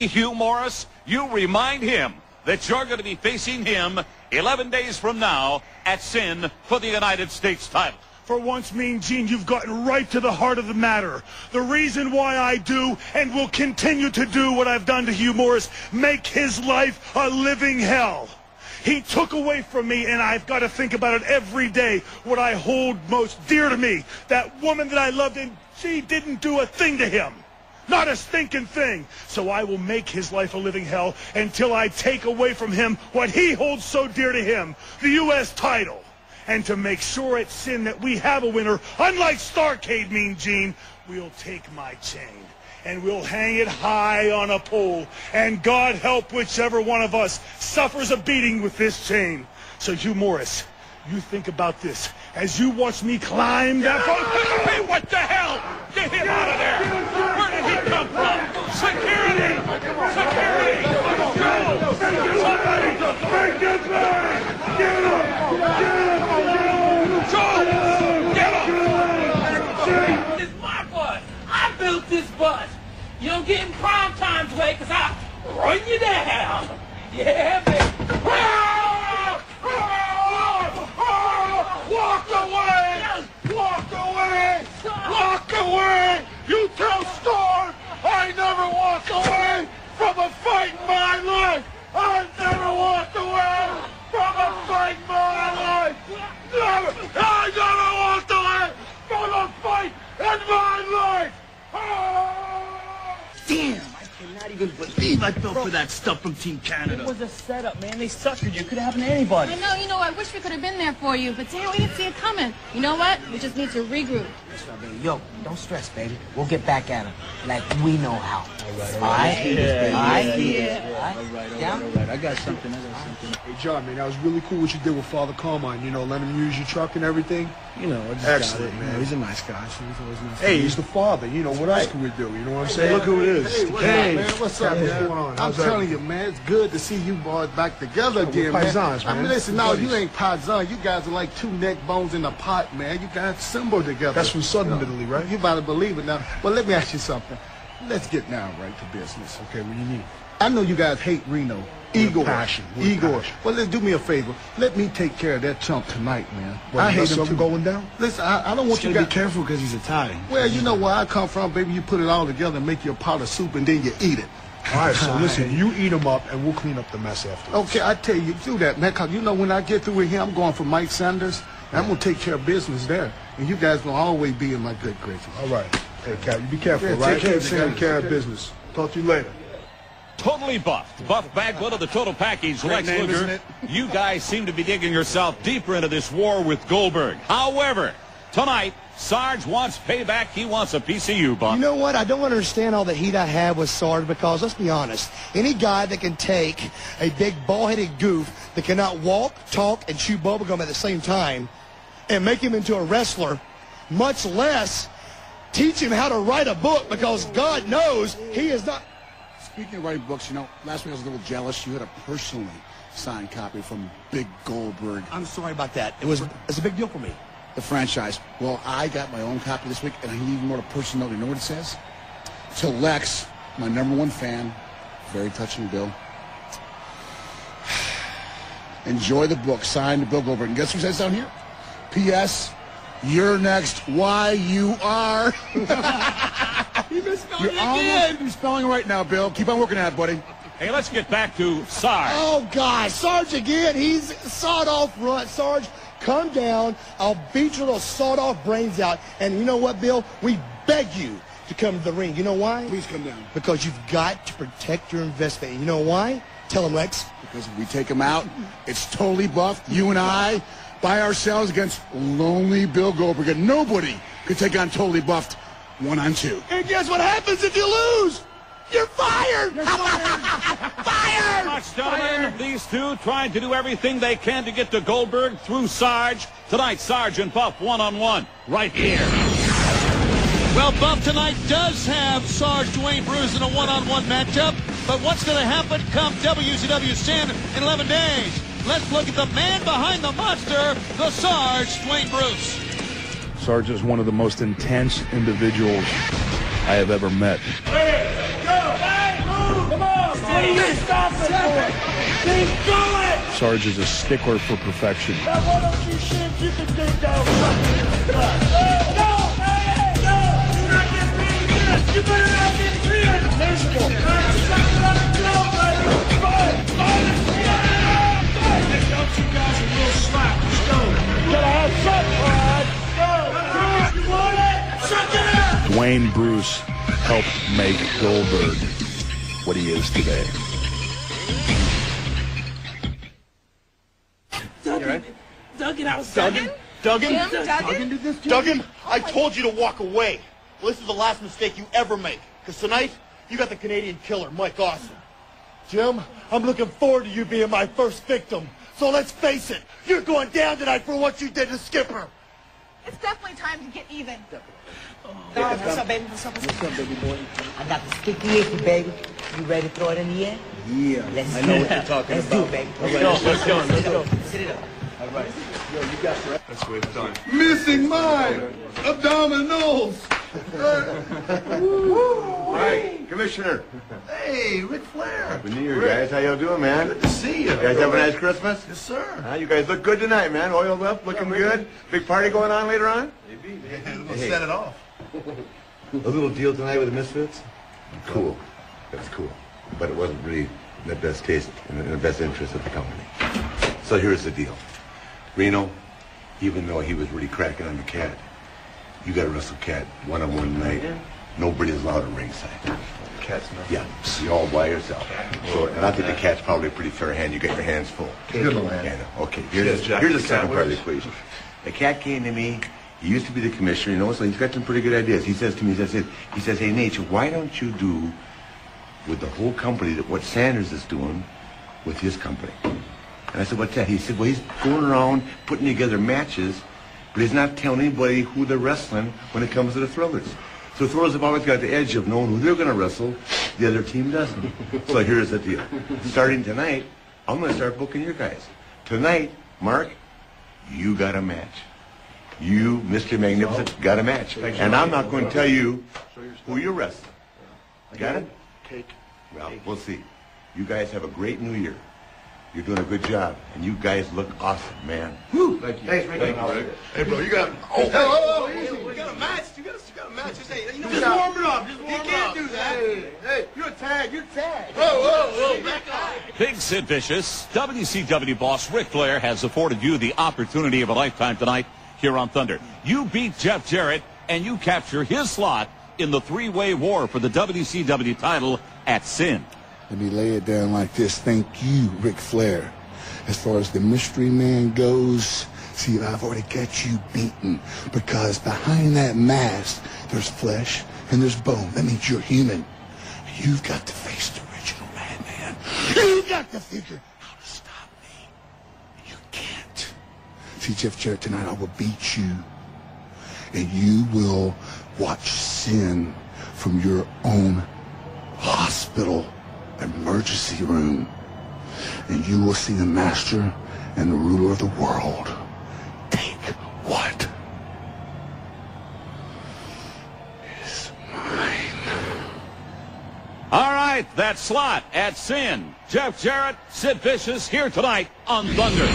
Hugh Morris, you remind him that you're going to be facing him 11 days from now at Sin for the United States title. For once, Mean Gene, you've gotten right to the heart of the matter. The reason why I do and will continue to do what I've done to Hugh Morris, make his life a living hell. He took away from me, and I've got to think about it every day, what I hold most dear to me. That woman that I loved, and she didn't do a thing to him. Not a stinking thing. So I will make his life a living hell until I take away from him what he holds so dear to him, the U.S. title. And to make sure at Sin that we have a winner, unlike Starrcade, Mean Gene, we'll take my chain and we'll hang it high on a pole. And God help whichever one of us suffers a beating with this chain. So Hugh Morris, you think about this as you watch me climb that... Hey, what the hell? Get him out of there! Where did he come from? Security! Security! Somebody break this man! Get him! Get him! This is my bus. I built this bus. You don't get in prime time's way because I run you down. Yeah, baby. Walk away! Walk away! Walk away! You tell Storm I never walked away from a fight in my life! I never walked away from a fight in my life! Never! I never walked away from a fight in my life! Damn, I cannot even believe I fell for that stuff from Team Canada. It was a setup, man. They suckered you. It could have happened to anybody. I know, I wish we could have been there for you, but damn, we didn't see it coming. You know what? We just need to regroup. That's right, baby. Yo, don't stress, baby. We'll get back at him like we know how. All right? I got something. Hey, John, man, that was really cool what you did with Father Carmine. You know, letting him use your truck and everything. You know, I just excellent, man. You know, he's a nice guy. So he's always nice. Hey, he's the father. You know, what else can we do? You know what I'm saying? Look who it is. Hey, man, what's up, man? What's going on? I'm telling you, man, it's good to see you boys back together again, man. Paisans, man. I mean, listen, no, you ain't paisans. You guys are like two neck bones in a pot, man. You guys assemble together. That's from Southern Italy, right? You better believe it now. Well, let me ask you something. Let's get now right to business. Okay, what do you need? I know you guys hate Reno. Igor. Passion. Igor. Well, let's do me a favor. Let me take care of that chump tonight, man. What, I hate him something too. going down? Listen, I don't want you gotta guys... be careful because he's Italian. Well, you know where I come from, baby. You put it all together and make you a pot of soup, and then you eat it. All right, so listen, you eat them up, and we'll clean up the mess afterwards. Okay, I tell you, do that, man, because you know when I get through with him, I'm going for Mike Sanders, and I'm going to take care of business there. And you guys going to always be in my good graces. All right. Hey, Cat, you be careful, Yeah, right? take care of business. Talk to you later. Totally buffed. Buff Bagwell of the Total Package, Great Lex name, Luger. isn't it? You guys seem to be digging yourself deeper into this war with Goldberg. However, tonight, Sarge wants payback. He wants a piece of you, Buff. You know what? I don't understand all the heat I have with Sarge because, let's be honest, any guy that can take a big ball-headed goof that cannot walk, talk, and chew bubblegum at the same time and make him into a wrestler, much less teach him how to write a book, because God knows he is not... Speaking of writing books, you know, last week I was a little jealous. You had a personally signed copy from Big Goldberg. I'm sorry about that. It's a big deal for me. The franchise. Well, I got my own copy this week, and I even wrote a personal note. You know what it says? To Lex, my #1 fan. Very touching, Bill. Enjoy the book. Signed to Bill Goldberg. And guess who says down here? P.S. You're next. Why you are. You misspelled You're almost spelling right now, Bill. Keep on working at it, buddy. Hey, let's get back to Sarge. Oh, God. Sarge again. He's sawed-off front. Sarge, come down. I'll beat your little sawed-off brains out. And you know what, Bill? We beg you to come to the ring. You know why? Please come down. Because you've got to protect your investment. You know why? Tell him, Lex. Because if we take him out, it's totally buffed. You and I, by ourselves against lonely Bill Goldberg. And nobody could take on totally buffed 1-on-2. And guess what happens if you lose? You're fired! Fired! Gentlemen, these two trying to do everything they can to get to Goldberg through Sarge. Tonight, Sarge and Buff 1-on-1 right here. Well, Buff tonight does have Sarge Dwayne Bruce in a 1-on-1 matchup, but what's going to happen come WCW Sin in 11 days? Let's look at the man behind the monster, the Sarge Dwayne Bruce. Sarge is one of the most intense individuals I have ever met. Hey, go! Hey, move! Come on! Stop it, boy. Keep going. Sarge is a stickler for perfection. Now why don't you see if you can dig down something? No! Do not get pinned. You better not get pinned. Miserable. Don't you guys a little slack. Let's go. You gotta have something, all right? Go. You want it? Suck it up. Dwayne Bruce helped make Goldberg what he is today. Duggan, I was Duggan? Duggan? Duggan did this to Duggan, you? I told you to walk away. Well, this is the last mistake you ever make. Because tonight, you got the Canadian killer, Mike Awesome. Jim, I'm looking forward to you being my first victim. So let's face it, you're going down tonight for what you did to Skipper. It's definitely time to get even. What's up, baby? What's up, baby boy? I got the sticky icky, baby. You ready to throw it in the air? Yeah. Let's I do know it. what you're talking Let's about. do it, baby. Let's go. Sit it up. All right. Yo, you got that. That's what it's done. Missing mine. Abdominals. Right, Commissioner. Hey, Ric Flair. Happy New Year, guys. How y'all doing, man? Good to see you. You guys have a nice Christmas? Yes, sir. You guys look good tonight, man. Oiled up, looking good. Big party going on later on? Maybe. We'll set it off. A little deal tonight with the Misfits? Cool. That's cool. But it wasn't really in the best taste, in the best interest of the company. So here's the deal. Reno, even though he was really cracking on the Cat, you got to wrestle Cat one-on-one tonight. Nobody's allowed at ringside. Cat's not. Yeah, you're all by yourself. So, and I think the Cat's probably a pretty fair hand. You got your hands full. Good man. Yeah, okay, here's the second part of the equation. The Cat came to me. He used to be the commissioner, you know, so he's got some pretty good ideas. He says to me, he says, hey, Nate, why don't you do with the whole company that what Sanders is doing with his company? And I said, what's that? He said, well, he's going around putting together matches, but he's not telling anybody who they're wrestling when it comes to the Thrillers. So Thrillers have always got the edge of knowing who they're going to wrestle. The other team doesn't. So here's the deal. Starting tonight, I'm going to start booking your guys. Tonight, Mark, you got a match. You, Mr. Magnificent, got a match. And I'm not going to tell you who you're wrestling. Got it? Cake. Well, we'll see. You guys have a great New Year. You're doing a good job, and you guys look awesome, man. Woo! Thank you. Thanks, Rick. Hey, bro, you got. You got a match. You got a match. Just warm it up. You can't do that. Hey, You're a tag. You're tagged. whoa, back up. Big Sid Vicious, WCW boss Ric Flair has afforded you the opportunity of a lifetime tonight here on Thunder. You beat Jeff Jarrett, and you capture his slot in the three-way war for the WCW title at Sin. Let me lay it down like this. Thank you, Ric Flair. As far as the mystery man goes, see, I've already got you beaten because behind that mask, there's flesh and there's bone. That means you're human. You've got to face the original madman. You've got to figure how to stop me. You can't. See, Jeff Jarrett, tonight I will beat you, and you will watch Sin from your own hospital emergency room, and you will see the master and the ruler of the world take what is mine. All right, that slot at Sin. Jeff Jarrett, Sid Vicious here tonight on Thunder.